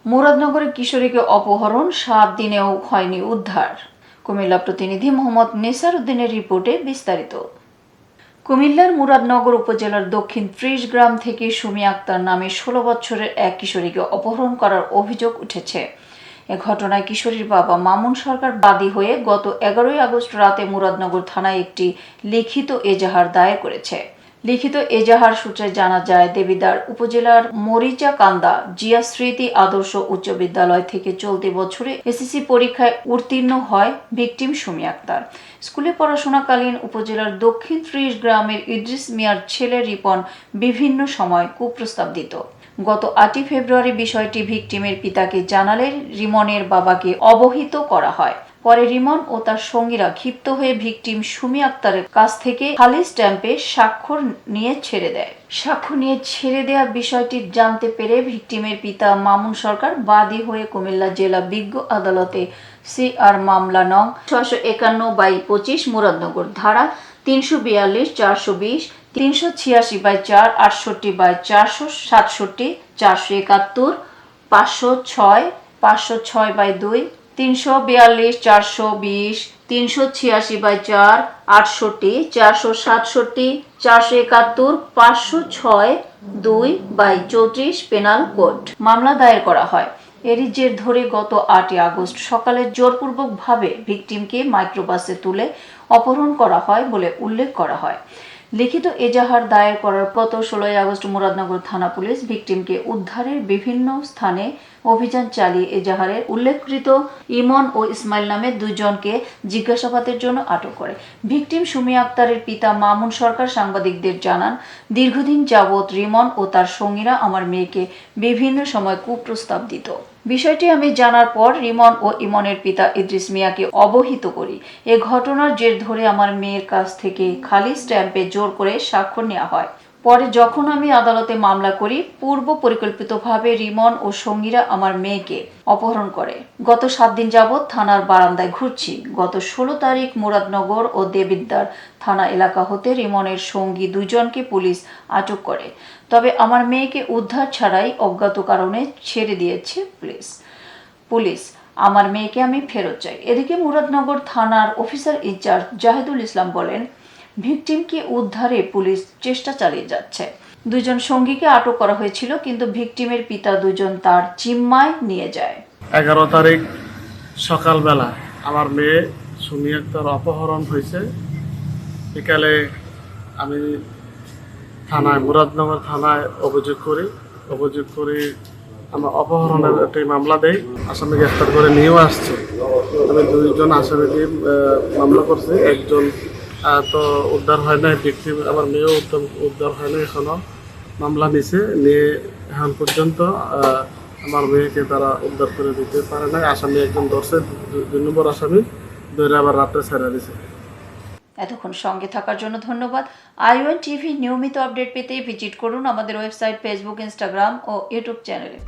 মুরাদনগরে কিশোরীকে অপহরণ 7 দিনেও হয়নি উদ্ধার। কুমিল্লা প্রতিনিধি মোহাম্মদ নেসার উদ্দিনের রিপোর্টে বিস্তারিত। কুমিল্লার মুরাদনগর উপজেলার দক্ষিণ 30 গ্রাম থেকে সুমি আক্তার নামে 16 বছরের এক কিশোরীকে অপহরণ করার অভিযোগ উঠেছে। এ ঘটনায় কিশোরীর বাবা মামুন সরকার বাদী হয়ে গত 11 আগস্ট রাতে মুরাদনগর থানায় একটি লিখিত এজাহার দায়ের করেছে। লিখিত এজাহার সূত্রে জানা যায়, দেবিদ্বার উপজেলার মরিচাকান্দা জিয়া স্মৃতি আদর্শ উচ্চ বিদ্যালয় থেকে চলতি বছরে এসএসসি পরীক্ষায় উত্তীর্ণ হয় ভিকটিম সুমি আক্তার। স্কুলে পড়াশোনাকালীন উপজেলার দক্ষিণ 30 গ্রামের ইদ্রিস মিয়ার ছেলে রিপন বিভিন্ন সময় কুপ্রস্তাব দিত। গত 8 ফেব্রুয়ারি বিষয়টি ভিকটিমের পিতাকে জানালে রিমনের বাবাকে অবহিত করা হয়। পরে রিমন ও তার সঙ্গীরা ক্ষিপ্ত হয়ে ভিকটিম সুমি আক্তারের কাছ থেকে খালি স্ট্যাম্পে স্বাক্ষর নিয়ে ছেড়ে দেওয়া বিষয়টি জানতে পেরে ভিকটিমের পিতা মামুন সরকার বাদী হয়ে কুমিল্লা জেলা বিজ্ঞ আদালতে সিআর মামলা নং 651/25 মুরাদনগর ধারা 342, 420, 386/4, 68/467, 471, 506, 506/2, 342, 420, 386/4, 68, 467, 471, 506/2/34 পেনাল কোড মামলা দায়ের করা হয়। এরই জের ধরে গত 8 আগস্ট সকালে জোরপূর্বকভাবে ভিকটিমকে মাইক্রোবাসে তুলে অপহরণ করা হয় বলে উল্লেখ করা হয়। লিখিত এজাহার দায়ের করার গত 16 আগস্ট মুরাদনগর থানা পুলিশ ভিকটিমকে উদ্ধারের বিভিন্ন স্থানে অভিযান চালিয়ে এজাহারে উল্লেখকৃত ইমন ও ইসমাইল নামে 2 জনকে জিজ্ঞাসাবাদের জন্য আটক করে। ভিকটিম সুমি আক্তারের পিতা মামুন সরকার সাংবাদিকদের জানান, দীর্ঘদিন যাবৎ রিমন ও তার সঙ্গীরা আমার মেয়েকে বিভিন্ন সময় কুপ্রস্তাব দিত। বিষয়টি আমি জানার পর রিমন ও ইমনের পিতা ইদ্রিস মিয়াকে অবহিত করি। এ ঘটনার জের ধরে আমার মেয়ের কাছ থেকে খালি স্ট্যাম্পে জোর করে স্বাক্ষর নেওয়া হয়। পরে যখন আমি আদালতে মামলা করি, পূর্ব পরিকল্পিতভাবে রিমন ও সঙ্গীরা আমার মেয়েকে অপহরণ করে। গত 7 দিন যাবৎ থানার বারান্দায় ঘুরছি। গত 16 তারিখ মুরাদনগর ও দেবিদ্বার থানা এলাকা হতে রিমনের সঙ্গী 2 জনকে পুলিশ আটক করে। তবে আমার মেয়েকে উদ্ধার ছাড়াই অজ্ঞাত কারণে ছেড়ে দিয়েছে পুলিশ। আমার মেয়েকে আমি ফেরত চাই। এদিকে মুরাদনগর থানার অফিসার ইনচার্জ জাহিদুল ইসলাম বলেন, ভিকটিমকে উদ্ধারে পুলিশ চেষ্টা চালিয়ে যাচ্ছে। 2 জন সঙ্গীকে আটক করা হয়েছিল, কিন্তু ভিকটিমের পিতা 2 জন তার জিম্মায় নিয়ে যায়। 11 তারিখ সকালবেলা আমার মেয়ে সুমি আক্তার অপহরণ হয়েছে। বিকালে আমি মুরাদনগর থানায় অভিযোগ করি আমরা অপহরণের একটি মামলা দেই। আসামি গ্রেফতার করে নিয়েও আসছে। আমি 2 জন আসামিকে মামলা করছি। একজন তো উদ্ধার হয় নাই, ভিকটিম আমার মেয়েও উদ্ধার হয় নাই। এখনো মামলা নিয়ে এখন পর্যন্ত আমার মেয়েকে তারা উদ্ধার করে দিতে পারে নাই। আসামি একজন ধরছে, 2 নম্বর আসামি ধরে আবার রাতে ছেড়ে দিছে। এতক্ষণ সঙ্গে থাকার জন্য ধন্যবাদ। ION টিভি নিয়মিত আপডেট পেতে ভিজিট করুন আমাদের ওয়েবসাইট, ফেসবুক, ইনস্টাগ্রাম ও ইউটিউব চ্যানেলে।